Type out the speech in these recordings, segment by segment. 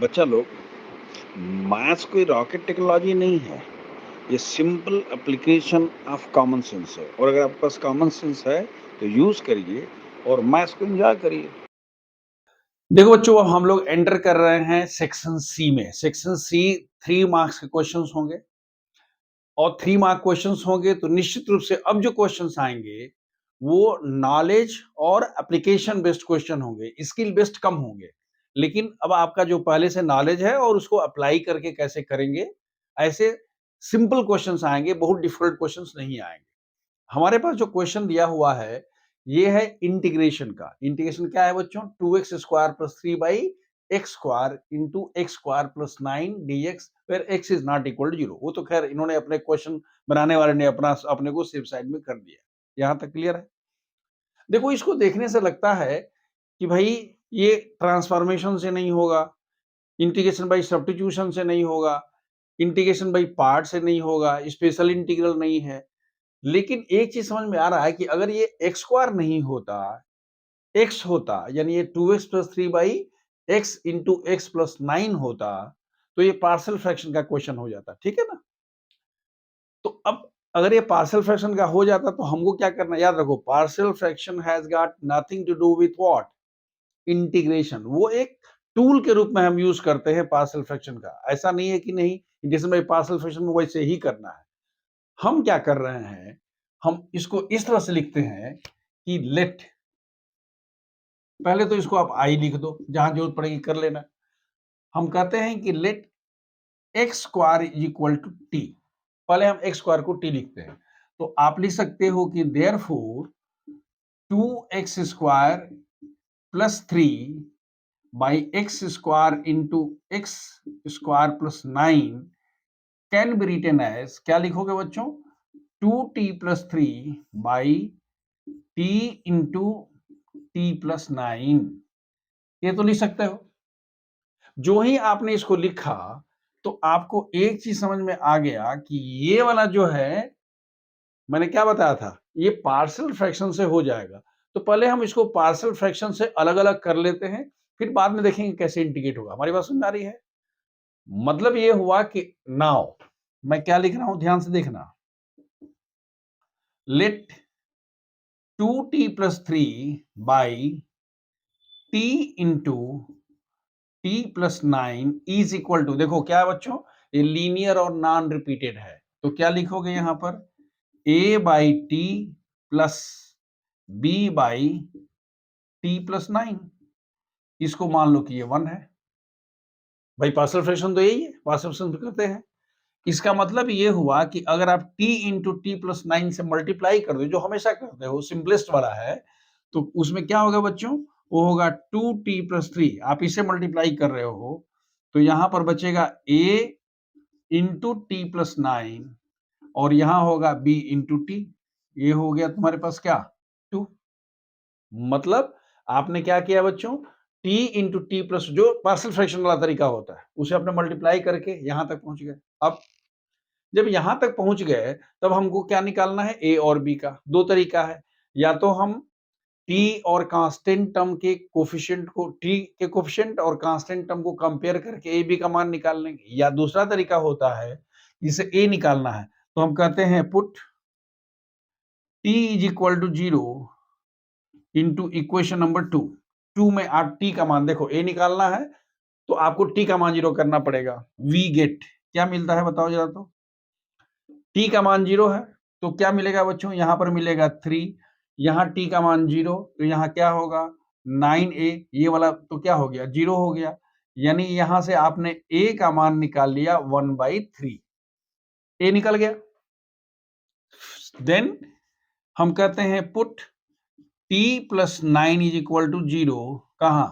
बच्चा लोग, मैथ्स कोई रॉकेट टेक्नोलॉजी नहीं है। ये simple application of common sense है और अगर आपके पास कॉमन सेंस है तो यूज करिए और मैथ्स को एंजॉय करिए। देखो बच्चों, अब हम लोग एंटर कर रहे हैं सेक्शन सी में। सेक्शन सी 3 मार्क्स के क्वेश्चंस होंगे और 3 मार्क क्वेश्चंस होंगे तो निश्चित रूप से अब जो क्वेश्चंस आएंगे वो नॉलेज और एप्लीकेशन बेस्ड क्वेश्चन होंगे, स्किल बेस्ड कम होंगे। लेकिन अब आपका जो पहले से नॉलेज है और उसको अप्लाई करके कैसे करेंगे, ऐसे सिंपल क्वेश्चंस आएंगे, बहुत डिफिकल्ट क्वेश्चंस नहीं आएंगे। हमारे पास जो क्वेश्चन दिया हुआ है ये है इंटीग्रेशन का। इंटीग्रेशन क्या है बच्चों? 2x square plus 3 x square into x square plus 9 dx where x is not equal to 0। वो तो खैर इन्होंने अपने क्वेश्चन बनाने वाले ने अपने को सेफ साइड में कर दिया। यहां तक क्लियर है? देखो, इसको देखने से लगता है कि भाई ये ट्रांसफॉर्मेशन से नहीं होगा, इंटीग्रेशन बाय सब्स्टिट्यूशन से नहीं होगा, इंटीग्रेशन बाय पार्ट से नहीं होगा, स्पेशल इंटीग्रल नहीं है। लेकिन एक चीज समझ में आ रहा है कि अगर ये एक्स स्क्वायर नहीं होता, एक्स होता, यानी ये 2x plus 3/x into x plus 9 होता, तो ये पार्शियल फ्रैक्शन का क्वेश्चन हो जाता। ठीक है ना? तो अब अगर ये पार्शियल फ्रैक्शन का हो जाता तो हमको क्या करना है? याद रखो, partial fraction has got nothing to do with what? Integration. वो एक टूल के रूप में हम यूज करते हैं पार्शियल फ्रैक्शन का। ऐसा नहीं है कि नहीं इंटीग्रेशन बाय पार्शियल फ्रैक्शन में वैसे ही करना है। हम क्या कर रहे हैं, हम इसको इस तरह से लिखते हैं कि लेट, पहले तो इसको आप आई लिख दो, जहां जरूरत पड़ेगी कर लेना। हम कहते हैं कि let x square is equal to t. पहले हम एक्स स्क्वायर को टी लिखते हैं, तो आप लिख सकते हो कि therefore 2x² plus 3/x² into x square plus 9 can be written as, क्या लिखोगे बच्चों? 2t+3/t into t plus 9। ये तो लिख सकते हो। जो ही आपने इसको लिखा तो आपको एक चीज समझ में आ गया कि ये वाला जो है, मैंने क्या बताया था, ये पार्शियल फ्रैक्शन से हो जाएगा। तो पहले हम इसको पार्शियल फ्रैक्शन से अलग अलग कर लेते हैं, फिर बाद में देखेंगे कैसे इंटीग्रेट होगा। हमारी बात समझ आ रही है? मतलब ये हुआ कि नाउ मैं क्या लिख रहा हूं, ध्यान से देखना। Let 2t+3/t into t plus 9 is equal to, देखो क्या है बच्चों, ये लीनियर और नॉन रिपीटेड है, तो क्या लिखोगे यहां पर? a/t plus b/t+9। इसको मान लो कि ये 1 है। भाई पार्शियल फ्रैक्शन तो यही है, पार्शियल फ्रैक्शन करते हैं। इसका मतलब ये हुआ कि अगर आप t इंटू टी प्लस 9 से मल्टीप्लाई कर दो, जो हमेशा करते हो, सिंपलेस्ट वाला है, तो उसमें क्या होगा बच्चों? वो होगा 2t+3। आप इसे मल्टीप्लाई कर रहे हो तो यहां पर बचेगा a इंटू टी प्लस 9 और यहां होगा b इंटू टी। ये हो गया तुम्हारे पास क्या? 2। मतलब आपने क्या किया बच्चों? t इंटू टी प्लस, जो पार्शियल फ्रैक्शन वाला तरीका होता है, उसे आपने मल्टीप्लाई करके यहां तक पहुंच गए। अब जब यहां तक पहुंच गए तब हमको क्या निकालना है? a और b का। दो तरीका है, या तो हम t और कांस्टेंट टर्म के कोफिशिएंट को, t के कोफिशिएंट और कांस्टेंट टर्म को कंपेयर करके a b का मान निकाल लेंगे, या दूसरा तरीका होता है जिसे a निकालना है तो हम कहते हैं put t is equal to 0 into equation number 2। 2 में आप t का मान, देखो a निकालना है तो आपको t का मान 0 करना पड़ेगा। वी गेट, क्या मिलता है बताओ जरा तो? t का मान 0 है तो क्या मिलेगा बच्चों? यहां पर मिलेगा 3। यहाँ t का मान 0 तो यहाँ क्या होगा? 9a। ये वाला तो क्या हो गया? 0 हो गया। यानी यहां से आपने a का मान निकाल लिया 1/3। a निकल गया। देन हम कहते हैं put t plus 9 is equal to 0 कहां?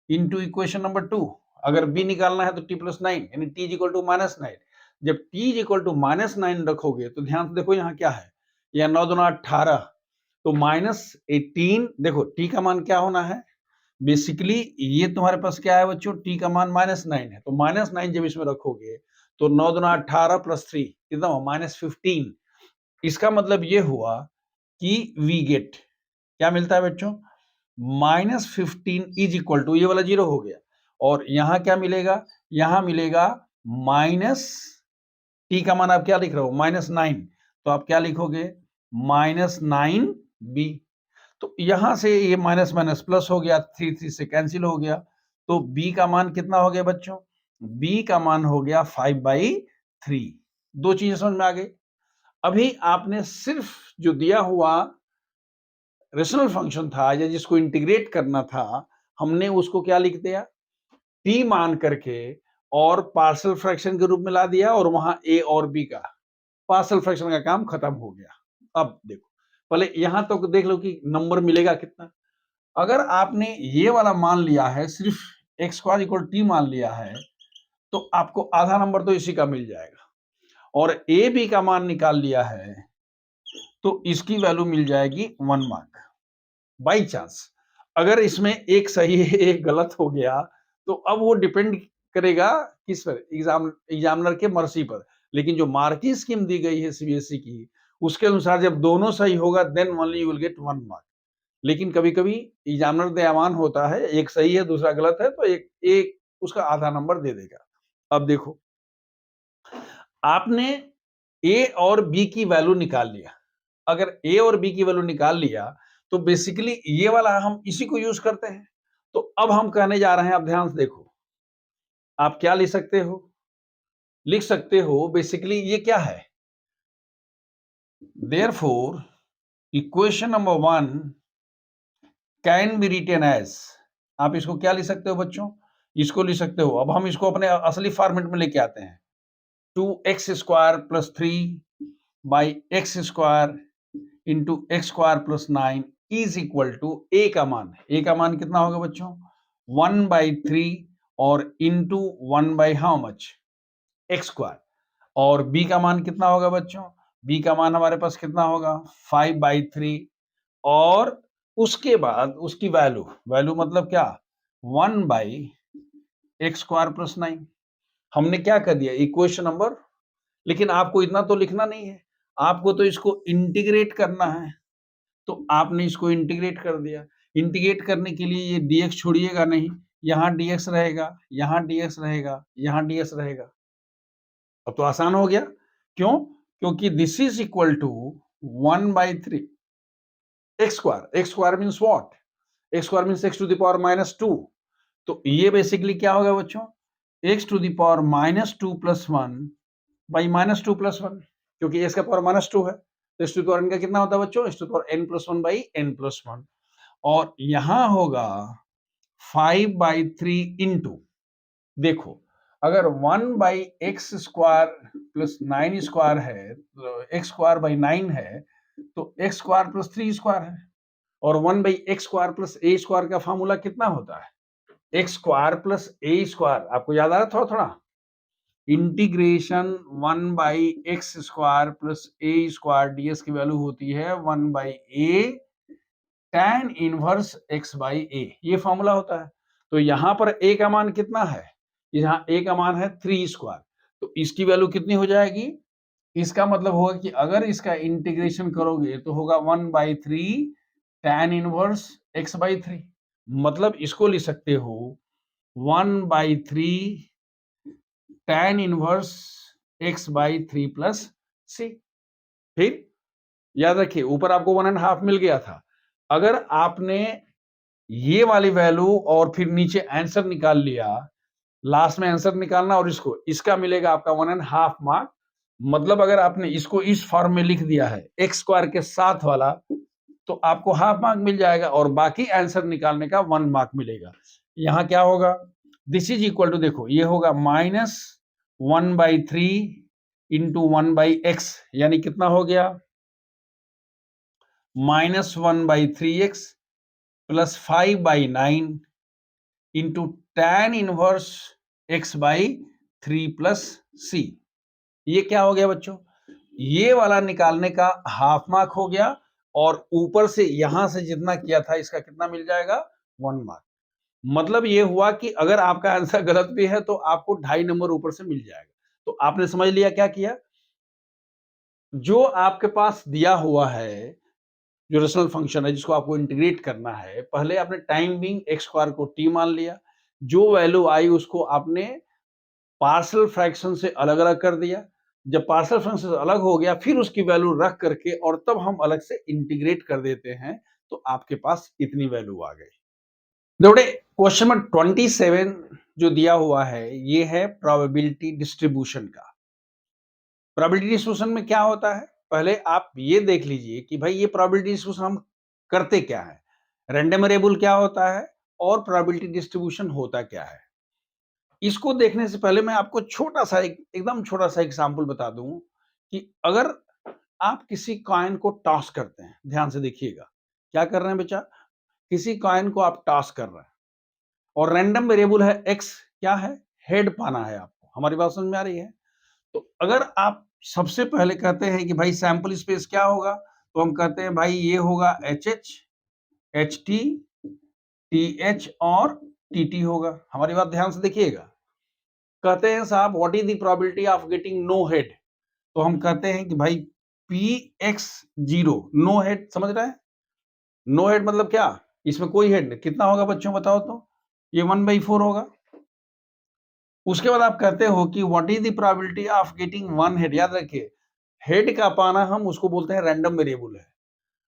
Into equation number 2। अगर b निकालना है तो t प्लस 9 यानी t इज इक्वल टू -9। जब t इज इक्वल टू -9 रखोगे तो ध्यान से देखो यहाँ क्या है, या 9 दूना 18 तो -18। देखो t का मान क्या होना है? बेसिकली ये तुम्हारे पास क्या है बच्चों? t का मान -9 है, तो -9 जब इसमें रखोगे तो 9 दूना 18 प्लस 3 कितना हो? -15। इसका मतलब ये हुआ कि वी गेट, क्या मिलता है बच्चों? -15 इज इक्वल टू, ये वाला 0 हो गया और यहाँ क्या मिलेगा, यहाँ मिलेगा माइनस टी का मान आप क्या लिख रहे हो, -9, तो आप क्या लिखोगे, -9b। तो यहां से ये माइनस माइनस प्लस हो गया, 3 से कैंसिल हो गया, तो b का मान कितना हो गया बच्चों, b का मान हो गया 5/3। दो चीजें समझ में आ गई। अभी आपने सिर्फ जो दिया हुआ रेशनल फंक्शन था या जिसको इंटीग्रेट करना था, हमने उसको क्या लिख दिया, p मान करके, और पार्शियल फ्रैक्शन के रूप में ला दिया, और वहां a और b का पार्शियल फ्रैक्शन का काम खत्म हो गया। अब देखो, पहले यहां तक तो देख लो कि नंबर मिलेगा कितना। अगर आपने ये वाला मान लिया है, सिर्फ x² इक्वल t मान लिया है, तो आपको आधा नंबर तो इसी का मिल जाएगा। और ए बी का मान निकाल लिया है, तो इसकी वैल्यू मिल जाएगी 1 मार्क। बाई चांस अगर इसमें एक सही है एक गलत हो गया, तो अब वो डिपेंड करेगा किस पर, एग्जामिनर के मर्जी पर। लेकिन जो मार्किंग स्कीम दी गई है सीबीएसई की, उसके अनुसार जब दोनों सही होगा then only you will get 1 mark. लेकिन कभी कभी एग्जामिनर दयावान होता है, एक सही है दूसरा गलत है, तो एक एक उसका आधा नंबर दे देगा। अब देखो, आपने ए और बी की वैल्यू निकाल लिया। अगर ए और बी की वैल्यू निकाल लिया, तो बेसिकली ये वाला हम इसी को यूज करते हैं। तो अब हम कहने जा रहे हैं, अब ध्यान से देखो, आप क्या लिख सकते हो, लिख सकते हो बेसिकली ये क्या है, therefore equation number 1 can be written as, आप इसको क्या लिख सकते हो बच्चों, इसको लिख सकते हो। अब हम इसको अपने असली फॉर्मेट में लेके आते हैं, 2x² + 3/x² into x² + 9 is equal to A का मान, ए का मान कितना होगा बच्चों, 1/3 और into 1 by how much, x²। और b का मान कितना होगा बच्चों, b का मान हमारे पास कितना होगा, 5/3, और उसके बाद उसकी वैल्यू, वैल्यू मतलब क्या, 1/x² + 9। हमने क्या कर दिया, इक्वेशन नंबर। लेकिन आपको इतना तो लिखना नहीं है, आपको तो इसको इंटीग्रेट करना है। तो आपने इसको इंटीग्रेट कर दिया। इंटीग्रेट करने के लिए ये dx छोड़िएगा नहीं, यहाँ dx रहेगा, यहाँ dx रहेगा, यहाँ dx रहेगा। अब तो आसान हो गया। क्यों, क्योंकि this is equal to 1/3 x² means what, x² means x⁻²। तो ये बेसिकली क्या होगा बच्चों, x⁻² + 1 बाई -2 + 1, क्योंकि x का पावर -2 है, तो x⁻n का कितना होता है बच्चों, x⁻n + 1 बाई n + 1। और यहां होगा 5/3 इंटू, देखो अगर 1/x² + 9² है, तो x²/9 है, तो x² + 3² है। और 1/x² + a² का फार्मूला कितना होता है, x² + a², आपको याद आ रहा है थोड़ा थोड़ा, इंटीग्रेशन 1/x² + a² ds की वैल्यू होती है 1/a tan इनवर्स x/a, ये फॉर्मूला होता है। तो यहां पर a का मान कितना है, यहाँ a का मान है 3², तो इसकी वैल्यू कितनी हो जाएगी, इसका मतलब होगा कि अगर इसका इंटीग्रेशन करोगे तो होगा 1/3 tan इनवर्स x/3। मतलब इसको लिख सकते हो 1/3 tan inverse x/3 plus c। फिर याद रखिए, ऊपर आपको 1.5 मिल गया था। अगर आपने ये वाली वैल्यू और फिर नीचे आंसर निकाल लिया, लास्ट में आंसर निकालना, और इसको, इसका मिलेगा आपका 1.5 मार्क। मतलब अगर आपने इसको इस फॉर्म में लिख दिया है x² के साथ वाला, तो आपको हाफ मार्क मिल जाएगा, और बाकी आंसर निकालने का 1 मार्क मिलेगा। यहां क्या होगा, दिस इज इक्वल टू, देखो ये होगा -1/3 इंटू 1/x, यानी कितना हो गया, -1/3x plus 5/9 into tan inverse x/3 plus c। ये क्या हो गया बच्चों, ये वाला निकालने का हाफ मार्क हो गया, और ऊपर से यहां से जितना किया था इसका कितना मिल जाएगा, 1 मार्क। मतलब ये हुआ कि अगर आपका आंसर गलत भी है तो आपको 2.5 नंबर ऊपर से मिल जाएगा। तो आपने समझ लिया क्या किया, जो आपके पास दिया हुआ है, जो रेशनल फंक्शन है जिसको आपको इंटीग्रेट करना है, पहले आपने टाइम बीइंग x² को t मान लिया, जो वैल्यू आई उसको आपने पार्शियल फ्रैक्शन से अलग अलग कर दिया। जब पार्शियल फ्रैक्शन से अलग हो गया फिर उसकी वैल्यू रख करके और तब हम अलग से इंटीग्रेट कर देते हैं, तो आपके पास इतनी वैल्यू आ गई। देखो क्वेश्चन नंबर 27 जो दिया हुआ है ये है प्रोबेबिलिटी डिस्ट्रीब्यूशन का। प्रोबेबिलिटी डिस्ट्रीब्यूशन में क्या होता है, पहले आप ये देख लीजिए कि भाई ये प्रोबेबिलिटी डिस्ट्रीब्यूशन हम करते क्या है, रैंडम वेरिएबल क्या होता है और प्रोबेबिलिटी डिस्ट्रीब्यूशन होता क्या है। इसको देखने से पहले मैं आपको छोटा सा एकदम छोटा सा एग्जांपल बता दूं कि अगर आप किसी कॉइन को टॉस करते हैं, ध्यान से देखिएगा क्या कर रहे हैं बच्चा, किसी कॉइन को आप टॉस कर रहे हैं और रैंडम वेरिएबल है एक्स, क्या है, हेड पाना है आपको। हमारी बात समझ में आ रही है? तो अगर आप सबसे पहले कहते हैं कि भाई सैंपल स्पेस क्या होगा, तो हम कहते हैं भाई ये होगा H H, H T, T H और टी टी होगा। हमारी बात ध्यान से देखिएगा। कहते हैं साहब what is the probability of getting no head, तो हम कहते हैं कि भाई p x zero, no head, समझ रहे हैं? नो हेड मतलब क्या, इसमें कोई हेड नहीं, कितना होगा बच्चों बताओ तो, ये 1/4 होगा। उसके बाद आप कहते हो कि what is the probability of getting one head, याद रखिए हेड का पाना हम उसको बोलते हैं रैंडम वेरिएबल है।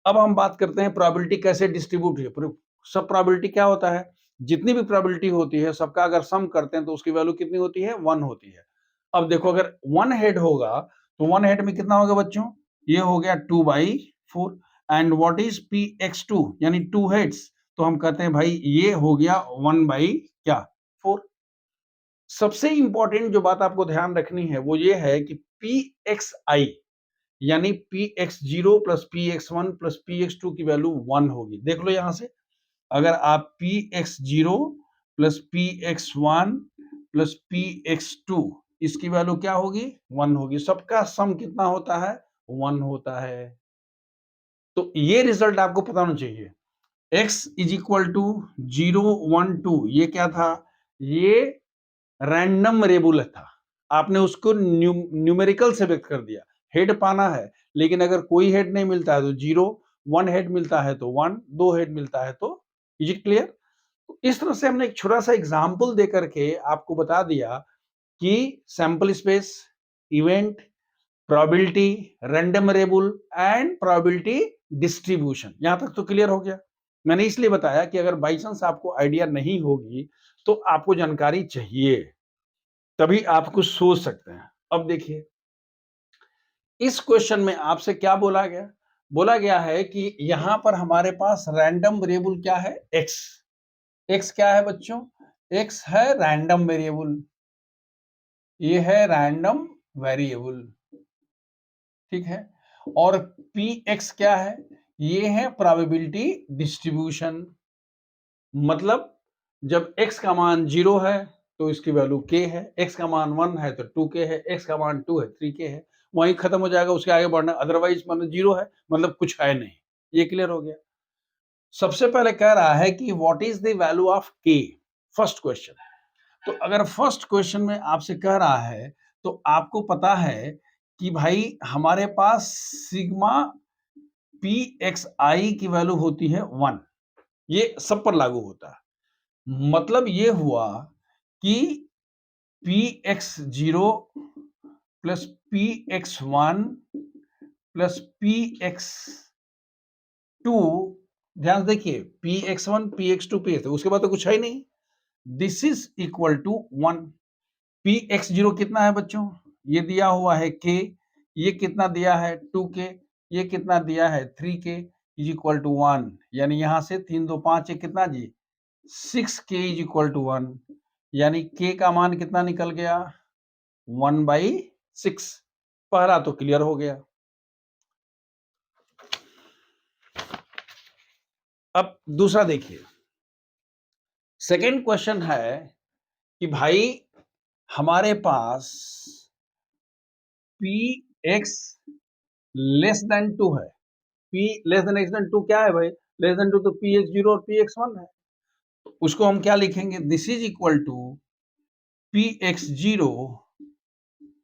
अब हम बात करते हैं प्रोबेबिलिटी कैसे डिस्ट्रीब्यूट है। सब प्रोबेबिलिटी क्या होता है, जितनी भी प्रोबेबिलिटी होती है सबका अगर सम करते हैं तो उसकी वैल्यू कितनी होती है, 1 होती है। अब देखो अगर 1 हेड होगा तो 1 हेड में कितना होगा बच्चों, ये हो गया 2/4 and what is p x two यानी 2 हेड्स, तो हम कहते हैं भाई ये हो गया 1/4। सबसे इंपॉर्टेंट जो बात आपको ध्यान रखनी है वो ये है कि पी एक्स आई यानी p x zero plus p x one plus p x two की वैल्यू 1 होगी। देख लो यहां से, अगर आप p x zero plus p x one plus p x two इसकी वैल्यू क्या होगी, 1 होगी। सबका सम कितना होता है, 1 होता है। तो ये रिजल्ट आपको पता होना चाहिए। x इज इक्वल टू 0 1 2 ये क्या था, ये रैंडम वेरिएबल था, आपने उसको न्यूमेरिकल से व्यक्त कर दिया। हेड पाना है लेकिन अगर कोई हेड नहीं मिलता है तो 0, 1 हेड मिलता है तो 1, 2 हेड मिलता है तो, इज इट क्लियर? इस तरह से हमने एक छोटा सा एग्जांपल दे करके आपको बता दिया कि sample space, event, probability, random variable and probability distribution. यहां तक तो क्लियर हो गया। मैंने इसलिए बताया कि अगर बाई चांस आपको आइडिया नहीं होगी तो आपको जानकारी चाहिए, तभी आप कुछ सोच सकते हैं। अब देखिए इस क्वेश्चन में आपसे क्या बोला गया, बोला गया है कि यहां पर हमारे पास रैंडम वेरिएबल क्या है, एक्स। एक्स क्या है बच्चों, एक्स है रैंडम वेरिएबल, ये है रैंडम वेरिएबल, ठीक है। और पी एक्स क्या है, ये है प्रोबेबिलिटी डिस्ट्रीब्यूशन। मतलब जब x का मान 0 है तो इसकी वैल्यू k है, x का मान 1 है तो 2k है, x का मान 2 है 3k है, वहीं खत्म हो जाएगा, उसके आगे बढ़ना, अदरवाइज मतलब 0 है मतलब कुछ है नहीं। ये क्लियर हो गया। सबसे पहले कह रहा है कि what is the value of k, first question है। तो अगर फर्स्ट क्वेश्चन में आपसे कह रहा है तो आपको पता है कि भाई हमारे पास सिग्मा पी एक्स आई की वैल्यू होती है 1, ये सब पर लागू होता है। मतलब ये हुआ कि p x zero plus p x one plus p x two, ध्यान से देखिए p x one p x two p x, उसके बाद तो कुछ है ही नहीं, this is equal to 1। P x zero कितना है बच्चों, ये दिया हुआ है के, ये कितना दिया है 2k, ये कितना दिया है 3k इज इक्वल टू 1, यानी यहां से 3 2 5 एक कितना जी 6k इज इक्वल टू 1, यानी k का मान कितना निकल गया 1/6। पहला तो क्लियर हो गया। अब दूसरा देखिए, सेकेंड क्वेश्चन है कि भाई हमारे पास पी एक्स लेस देन 2 है, p less than x then 2 क्या है भाई, लेस देन 2 तो पी एक्स जीरो और पी एक्स वन है, तो उसको हम क्या लिखेंगे, this is equal to p x zero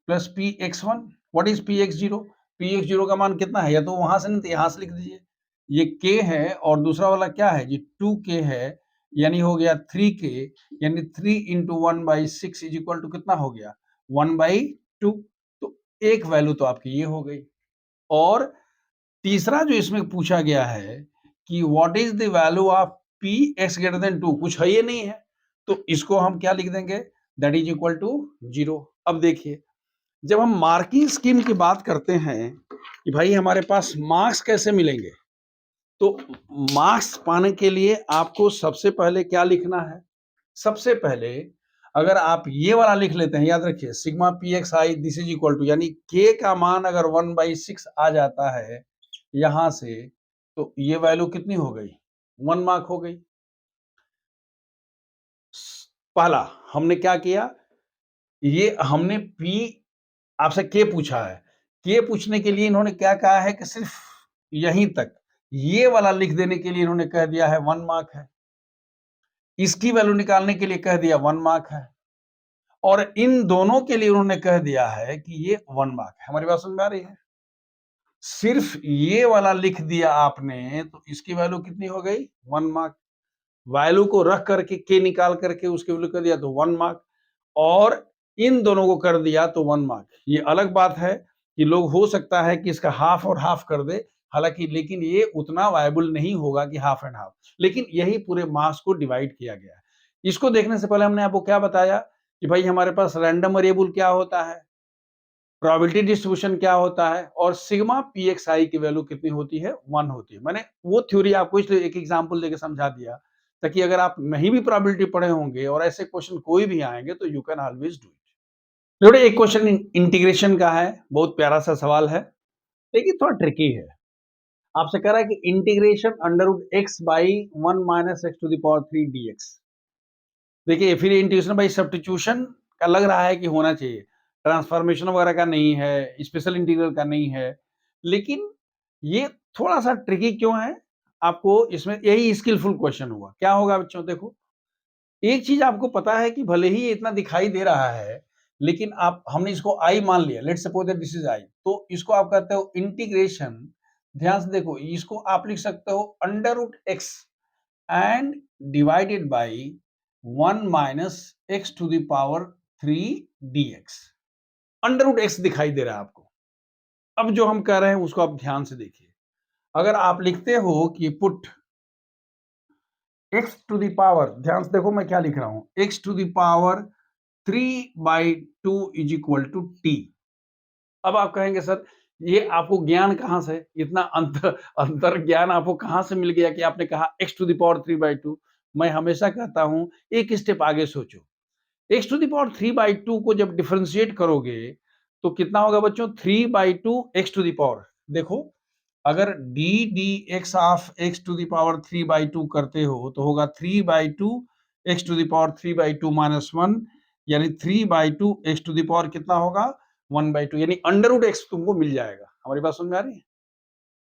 plus p x one. What is p x zero, p x zero का मान कितना है, या तो वहां से नहीं तो यहां से लिख दीजिए, ये k है और दूसरा वाला क्या है जी 2k है, यानी हो गया 3k, यानी 3 इंटू 1/6 इज इक्वल टू कितना हो गया 1/2। तो एक वैल्यू तो आपकी ये हो गई। और तीसरा जो इसमें पूछा गया है कि what is the value of p x greater than 2, कुछ है ये नहीं है, तो इसको हम क्या लिख देंगे, दैट इज इक्वल टू 0। अब देखिए, जब हम मार्किंग स्कीम की बात करते हैं कि भाई हमारे पास मार्क्स कैसे मिलेंगे, तो मार्क्स पाने के लिए आपको सबसे पहले क्या लिखना है, सबसे पहले अगर आप ये वाला लिख लेते हैं, याद रखिए sigma p x i this is equal to, यानी के का मान अगर 1/6 आ जाता है यहां से, तो ये वैल्यू कितनी हो गई, 1 मार्क हो गई। पहला हमने क्या किया, ये हमने पी आपसे के पूछा है, के पूछने के लिए इन्होंने क्या कहा है कि सिर्फ यहीं तक, ये वाला लिख देने के लिए इन्होंने कह दिया है 1 मार्क है, इसकी वैल्यू निकालने के लिए कह दिया 1 मार्क है, और इन दोनों के लिए उन्होंने कह दिया है कि ये 1 मार्क है। हमारी बात समझ में आ रही है? सिर्फ ये वाला लिख दिया आपने तो इसकी वैल्यू कितनी हो गई, 1 मार्क। वैल्यू को रख करके के निकाल करके उसकी वैल्यू कर दिया तो 1 मार्क, और इन दोनों को कर दिया तो 1 मार्क। ये अलग बात है कि लोग हो सकता है कि इसका हाफ और हाफ कर दे, हालांकि लेकिन ये उतना वायबल नहीं होगा कि हाफ एंड हाफ, लेकिन यही पूरे मार्क्स को डिवाइड किया गया है। इसको देखने से पहले हमने आपको क्या बताया कि भाई हमारे पास रैंडम वेरिएबल क्या होता है, प्रोबेबिलिटी डिस्ट्रीब्यूशन क्या होता है, और सिग्मा पी एक्स आई की वैल्यू कितनी होती है, 1 होती है। मैंने वो थ्योरी आपको इसलिए एक एग्जांपल देके समझा दिया ताकि अगर आप नहीं भी प्रोबेबिलिटी पढ़े होंगे और ऐसे क्वेश्चन कोई भी आएंगे तो you can always do it. देखो एक क्वेश्चन इंटीग्रेशन का है, बहुत प्यारा सा सवाल है लेकिन थोड़ा ट्रिकी है। आपसे कह रहा है कि integration under root x by 1 minus x to the power 3 dx। देखिए फिर इंटीग्रेशन बाई सब्स्टिट्यूशन का लग रहा है कि होना चाहिए, ट्रांसफॉर्मेशन वगैरह का नहीं है, स्पेशल इंटीग्रल का नहीं है, लेकिन ये थोड़ा सा ट्रिकी क्यों है, आपको इसमें यही स्किलफुल क्वेश्चन हुआ। क्या होगा बच्चों, देखो एक चीज आपको पता है कि भले ही ये इतना दिखाई दे रहा है, लेकिन आप हमने इसको आई मान लिया, let's suppose that this is I, तो इसको आप कहते हो इंटीग्रेशन। ध्यान से देखो, इसको आप लिख सकते हो under root x and divided by 1 minus x to the power 3 dx। Under root x दिखाई दे रहा है आपको। अब जो हम कह रहे हैं उसको आप ध्यान से देखिए, अगर आप लिखते हो कि put x to the power, ध्यान से देखो मैं क्या लिख रहा हूं, x to the power 3/2 is equal to t. अब आप कहेंगे सर ये आपको ज्ञान कहां से, इतना अंतर अंतर ज्ञान आपको कहां से मिल गया कि आपने कहा x टू द पावर 3/2। मैं हमेशा कहता हूं एक स्टेप आगे सोचो, x टू द पावर 3/2 को जब डिफरेंशिएट करोगे तो कितना होगा बच्चों, 3/2 x टू द पावर। देखो अगर d d x of x to the power 3/2 करते हो तो होगा 3/2 x to the power 3/2 minus 1, यानी 3/2 एक्स टू द पावर कितना होगा 1/2, यानी अंडर रूट एक्स तुमको मिल जाएगा। हमारी बात समझ में आ रही है?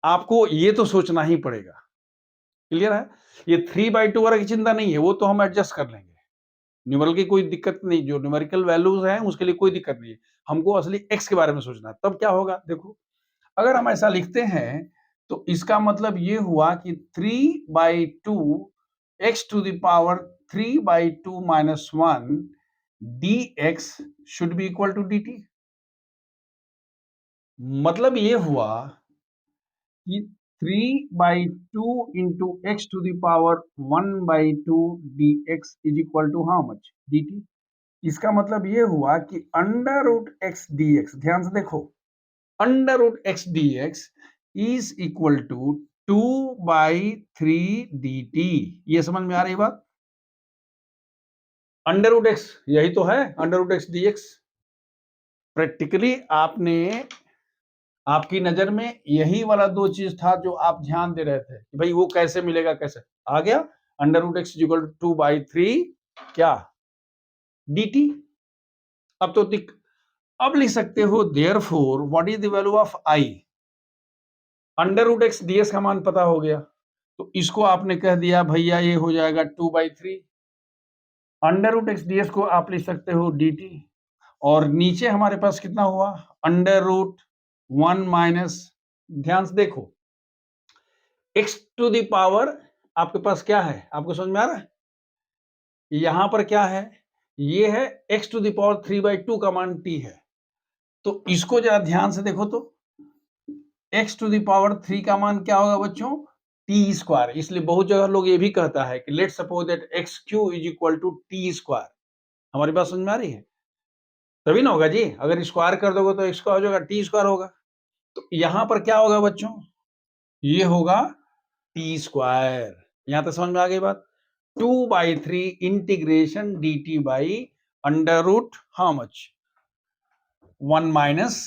आपको ये तो सोचना ही पड़ेगा। क्लियर है? ये 3/2 वाला की चिंता नहीं है, वो तो हम एडजस्ट कर लेंगे, न्यूमेरिकल की कोई दिक्कत नहीं, जो न्यूमेरिकल वैल्यूज हैं उसके लिए कोई दिक्कत नहीं है, हमको असली एक्स के बारे में सोचना है। तब क्या होगा, देखो अगर हम ऐसा लिखते हैं तो इसका मतलब ये हुआ कि 3/2 x to the power 3/2 minus 1 dx should be equal to dt। मतलब ये हुआ कि 3/2 into x to the power 1/2 dx is equal to how much, dt। इसका मतलब ये हुआ कि under root x d x, ध्यान से देखो, under root x d x is equal to 2/3 dt। ये समझ में आ रही बात? अंडर रूट एक्स यही तो है, under root x d x. Practically आपने, आपकी नजर में यही वाला दो चीज था जो आप ध्यान दे रहे थे कि भाई वो कैसे मिलेगा, कैसे आ गया under root x equal to 2/3 क्या dt। अब तो अब लिख सकते हो therefore what is the value of I, under root x ds का मान पता हो गया तो इसको आपने कह दिया भैया ये हो जाएगा 2/3, अंडर रूट एक्स ds को आप लिख सकते हो dt, और नीचे हमारे पास कितना हुआ अंडर रूट 1 माइनस, ध्यान से देखो x टू द पावर आपके पास क्या है, आपको समझ में आ रहा है, यहां पर क्या है, ये है x टू द पावर 3/2 का मान t है। तो इसको जरा ध्यान से देखो तो x टू द पावर 3 का मान क्या होगा बच्चों, टी स्क्वायर। इसलिए बहुत जगह लोग ये भी कहता है कि let suppose that x q is equal to t square. हमारी बात समझ में आ रही है? तभी ना होगा जी, अगर स्क्वायर कर दोगे तो एक्स का हो जाएगा, टी स्क्वायर होगा। तो यहां पर क्या होगा बच्चों, ये होगा टी स्क्वायर। यहां तक समझ में आ गई बात। 2/3 integration d t by under root how much, 1 minus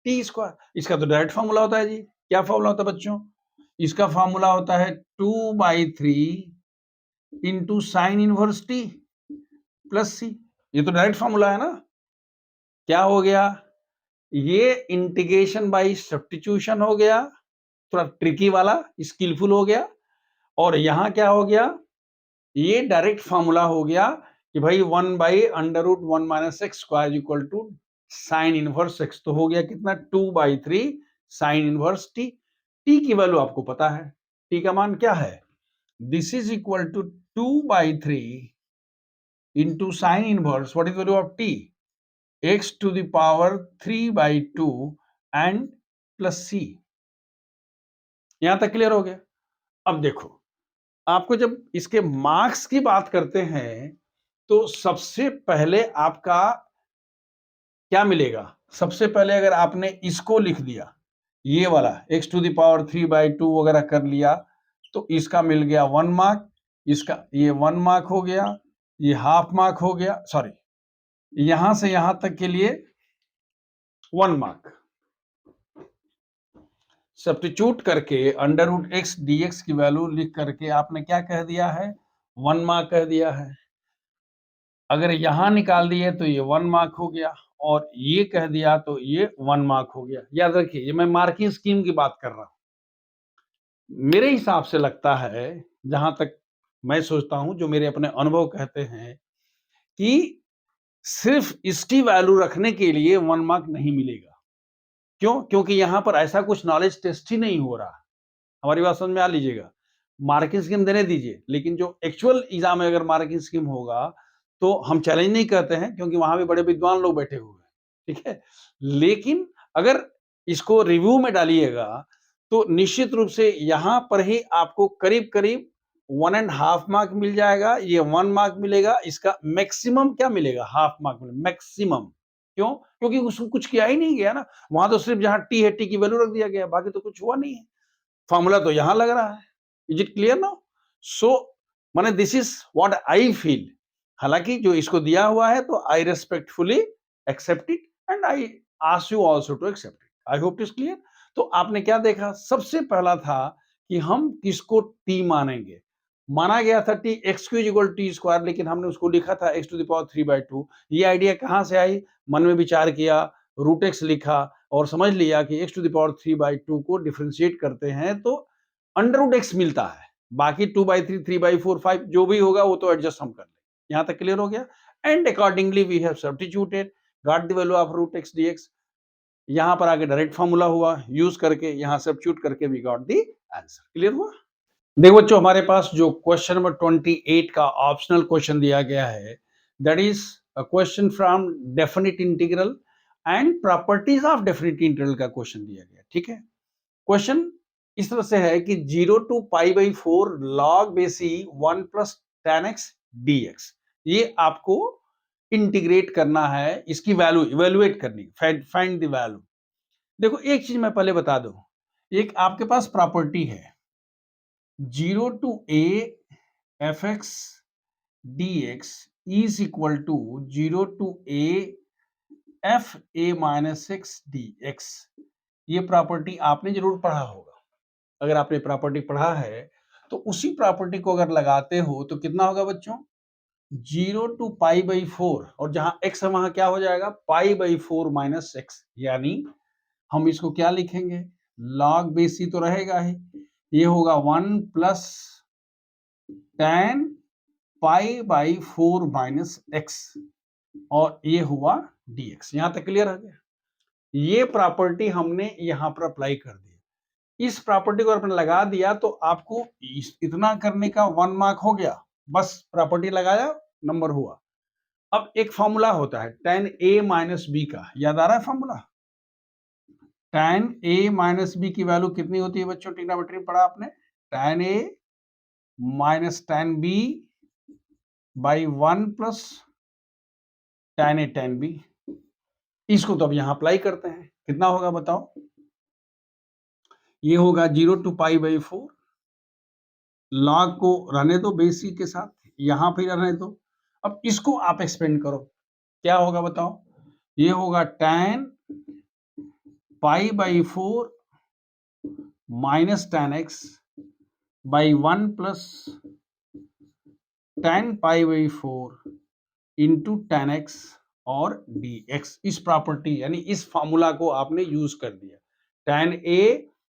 t square. इसका तो डायरेक्ट फॉर्मूला होता है जी। क्या फॉर्मूला होता है बच्चों, इसका फॉर्मूला होता है 2/3 into sine inverse t plus C. ये तो डायरेक्ट फॉर्मूला है ना। क्या हो गया, ये इंटीग्रेशन बाई सब्स्टिट्यूशन हो गया, थोड़ा ट्रिकी वाला, स्किलफुल हो गया। और यहां क्या हो गया, ये डायरेक्ट फॉर्मूला हो गया कि भाई 1/√1 minus x square equal to sine inverse x. तो हो गया कितना, 2/3 साइन इनवर्स टी। टी की वैल्यू आपको पता है, टी का मान क्या है, this is equal to 2/3 into sine inverse, what is value of t, x to the power 3/2 and plus c. यहां तक क्लियर हो गया। अब देखो, आपको जब इसके मार्क्स की बात करते हैं तो सबसे पहले आपका क्या मिलेगा, सबसे पहले अगर आपने इसको लिख दिया, ये वाला x टू द पावर 3/2 वगैरह कर लिया, तो इसका मिल गया 1 मार्क, इसका ये 1 मार्क हो गया, ये हाफ मार्क हो गया, सॉरी यहां से यहां तक के लिए 1 मार्क। सब्स्टिट्यूट करके under root x d x की वैल्यू लिख करके आपने क्या कह दिया है, 1 मार्क कह दिया है। अगर यहां निकाल दिए तो ये 1 मार्क हो गया, और ये कह दिया तो ये 1 मार्क हो गया। याद रखिए, ये मैं मार्किंग स्कीम की बात कर रहा हूं। मेरे हिसाब से लगता है, जहां तक मैं सोचता हूं, जो मेरे अपने अनुभव कहते हैं, कि सिर्फ इसकी वैल्यू रखने के लिए 1 मार्क नहीं मिलेगा। क्यों? क्योंकि यहां पर ऐसा कुछ नॉलेज टेस्ट ही नहीं हो रहा। हमारी बात समझ में आ लीजिएगा। मार्किंग स्कीम देने दीजिए, लेकिन जो एक्चुअल एग्जाम में अगर मार्किंग स्कीम होगा तो हम चैलेंज नहीं करते हैं, क्योंकि वहां भी बड़े विद्वान लोग बैठे हुए हैं, ठीक है। लेकिन अगर इसको रिव्यू में डालिएगा तो निश्चित रूप से यहां पर ही आपको करीब करीब 1.5 मार्क मिल जाएगा, ये 1 मार्क मिलेगा, इसका मैक्सिमम क्या मिलेगा, हाफ मार्क मिलेगा मैक्सिमम। क्यों? क्योंकि उसको कुछ किया ही नहीं गया ना, वहां तो सिर्फ जहां टी है टी की वैल्यू रख दिया गया, बाकी तो कुछ हुआ नहीं है। फॉर्मूला तो यहां लग रहा है। Is it clear now? So माने this is what I feel. हालांकि जो इसको दिया हुआ है तो I respectfully accept it and I ask you also to accept it. I hope it is clear. तो आपने क्या देखा, सबसे पहला था कि हम किसको टी मानेंगे। माना गया था T x Q equal T square, लेकिन हमने उसको लिखा था एक्स टू द पावर 3/2। ये आइडिया कहां से आई, मन में विचार किया, रूट एक्स लिखा और समझ लिया कि x टू द पावर 3/2 को डिफरेंशिएट करते हैं तो अंडर रूट एक्स मिलता है। बाकी 2/3 3/4 5 जो भी होगा वो तो एडजस्ट हम कर लेंगे। यहां तक क्लियर हो गया। And accordingly we have substituted, got the value of root x dx। यहां पर आगे डायरेक्ट फॉर्मूला हुआ, यूज करके यहां सब्स्टिट्यूट करके we got the answer. Clear हुआ? देखो बच्चों, हमारे पास जो क्वेश्चन नंबर 28 का ऑप्शनल क्वेश्चन दिया गया है, that is a question from definite integral and properties of definite integral का क्वेश्चन दिया गया। ठीक है, क्वेश्चन इस तरह से है कि 0 टू π/4 log बेसी 1 प्लस tan x dx, ये आपको इंटीग्रेट करना है, इसकी वैल्यू इवेल्युएट करनी, फाइंड द वैल्यू। देखो एक चीज मैं पहले बता दूं, एक आपके पास प्रॉपर्टी है 0 to a fx dx is equal to 0 to a f a minus x dx। ये प्रॉपर्टी आपने जरूर पढ़ा होगा। अगर आपने प्रॉपर्टी पढ़ा है तो उसी प्रॉपर्टी को अगर लगाते हो तो कितना होगा बच्चों, 0 टू π/4, और जहां x है वहां क्या हो जाएगा, π/4 माइनस एक्स। यानी हम इसको क्या लिखेंगे, लॉग बेसी तो रहेगा ही, ये होगा 1 प्लस tan π/4 माइनस एक्स, और ये हुआ dx। यहां तक क्लियर हो गया। ये प्रॉपर्टी हमने यहां पर अप्लाई कर दी। इस प्रॉपर्टी को आपने लगा दिया तो आपको इतना करने का 1 मार्क हो गया। बस प्रॉपर्टी लगाया, नंबर हुआ। अब एक फॉर्मूला होता है tan a माइनस बी का, याद आ रहा है formula? tan a minus b की वैल्यू कितनी होती है बच्चों? ट्रिग्नोमेट्री में पढ़ा आपने, tan a minus tan b by 1 plus tan a tan b। इसको तो अब यहां अप्लाई करते हैं, कितना होगा बताओ? ये होगा 0 टू पाई बाई 4, लॉग को रहने दो बेस c के साथ, यहां फिर रहने दो। अब इसको आप एक्सपेंड करो, क्या होगा बताओ? ये होगा tan pi by 4 minus tan x by 1 plus tan pi by 4 into tan x और dx। इस प्रॉपर्टी यानी इस फॉर्मूला को आपने यूज कर दिया, tan a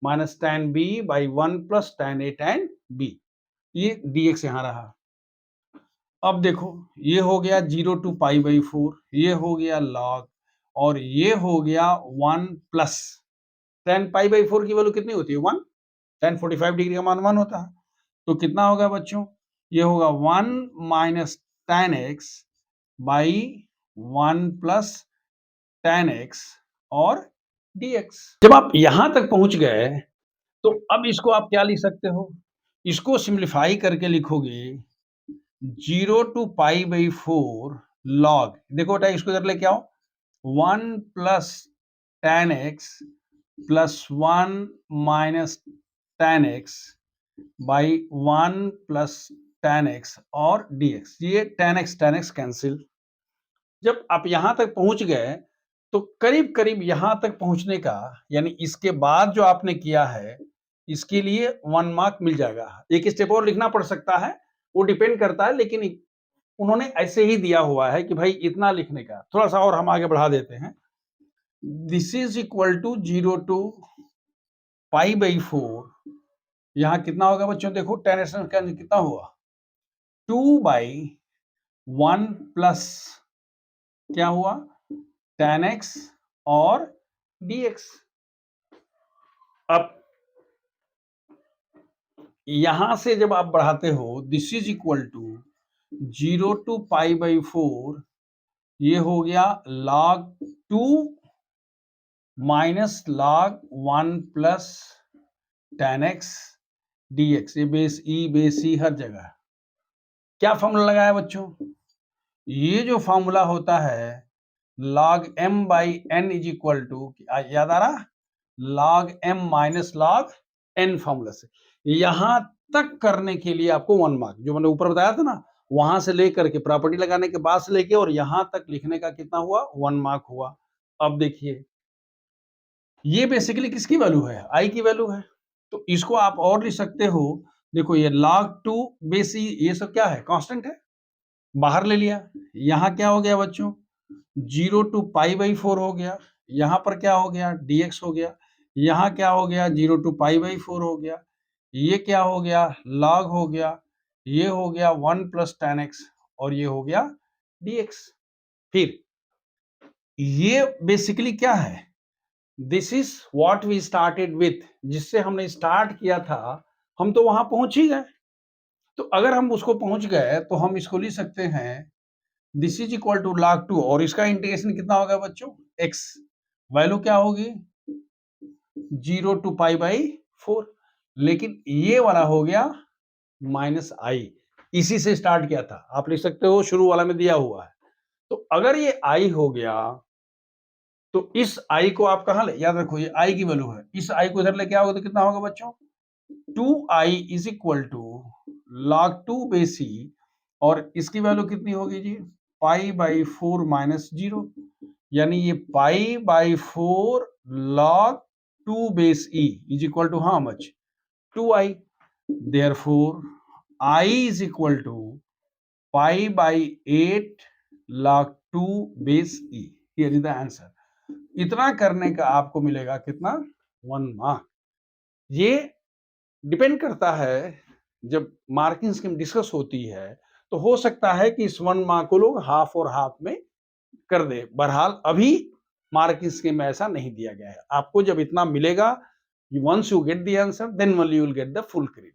minus tan b by 1 plus tan a tan b, ये dx यहां रहा। अब देखो ये हो गया 0 टू पाई बाई 4, ये हो गया log, और ये हो गया 1 प्लस tan पाई बाई 4 की वैल्यू कितनी होती है? 1। tan 45 डिग्री का मान 1 होता है, तो कितना होगा बच्चों? ये होगा 1 minus tan x by 1 plus tan x और dx। जब आप यहां तक पहुंच गए तो अब इसको आप क्या लिख सकते हो? इसको सिंप्लीफाई करके लिखोगे 0 टू पाई बाई 4 log, देखो बेटा इसको इधर लेके आओ, 1 plus tan x plus 1 minus tan x by 1 plus tan x और dx। ये tan x कैंसिल। जब आप यहां तक पहुंच गए तो करीब करीब यहां तक पहुंचने का, यानी इसके बाद जो आपने किया है इसके लिए 1 मार्क मिल जाएगा। एक स्टेप और लिखना पड़ सकता है, वो डिपेंड करता है, लेकिन उन्होंने ऐसे ही दिया हुआ है कि भाई इतना लिखने का। थोड़ा सा और हम आगे बढ़ा देते हैं, this is equal to 0 to pi by 4, यहां कितना होगा बच्चों? देखो tan x कितना हुआ? 2 बाई 1 प्लस क्या हुआ? tan x और dx। अब यहां से जब आप बढ़ाते हो, this is equal to 0 to pi by 4, ये हो गया log 2 minus log 1 plus tan x dx। ये बेस ई हर जगह क्या फॉर्मूला लगाया बच्चों? ये जो फॉर्मूला होता है log m by n is equal to, याद आ रहा? log m minus log n formula से यहां तक करने के लिए आपको 1 मार्क, जो मैंने ऊपर बताया था ना, वहां से लेकर के प्रॉपर्टी लगाने के बाद से लेके और यहां तक लिखने का कितना हुआ? 1 मार्क हुआ। अब देखिए ये बेसिकली किसकी वैल्यू है? आई की वैल्यू है, तो इसको आप और लिख सकते हो। देखो ये log 2 बेस ई, ये सब क्या है? कांस्टेंट है, बाहर ले लिया। यहां क्या हो गया बच्चों? 0 टू पाई बाई 4 हो गया, यहां पर क्या हो गया? dx हो गया। यहां क्या हो गया? 0 टू पाई बाई 4 हो गया। ये क्या हो गया? log हो गया। ये हो गया 1 प्लस tan x और ये हो गया dx। फिर ये बेसिकली क्या है? This is what we started with, जिससे हमने स्टार्ट किया था, हम तो वहां पहुंच ही गए। तो अगर हम उसको पहुंच गए तो हम इसको लिख सकते हैं this is equal to log 2, और इसका इंटीग्रेशन कितना होगा बच्चों? x वैल्यू क्या होगी? 0 टू पाई बाई 4, लेकिन ये वाला हो गया माइनस आई, इसी से स्टार्ट किया था। आप लिख सकते हो शुरू वाला में दिया हुआ है। तो अगर ये आई हो गया तो इस आई को आप कहां ले, याद रखो ये आई की वैल्यू है, इस आई को इधर लेके आओगे तो कितना होगा बच्चों? 2i is equal to log 2 base e, और इसकी वैल्यू कितनी होगी जी? पाई बाई 4 माइनस 0, यानी ये pi by 4 log 2 base e is equal to how much? 2i। Therefore i is equal to pi by 8 log 2 base e. Here is the answer. इतना करने का आपको मिलेगा कितना? 1 मार्क। ये डिपेंड करता है, जब मार्किंग स्कीम डिस्कस होती है तो हो सकता है कि इस 1 मार्क को लोग हाफ और हाफ में कर दे। बहरहाल अभी मार्किंग स्कीम में ऐसा नहीं दिया गया है। आपको जब इतना मिलेगा, once you get the answer then only you will get the full credit.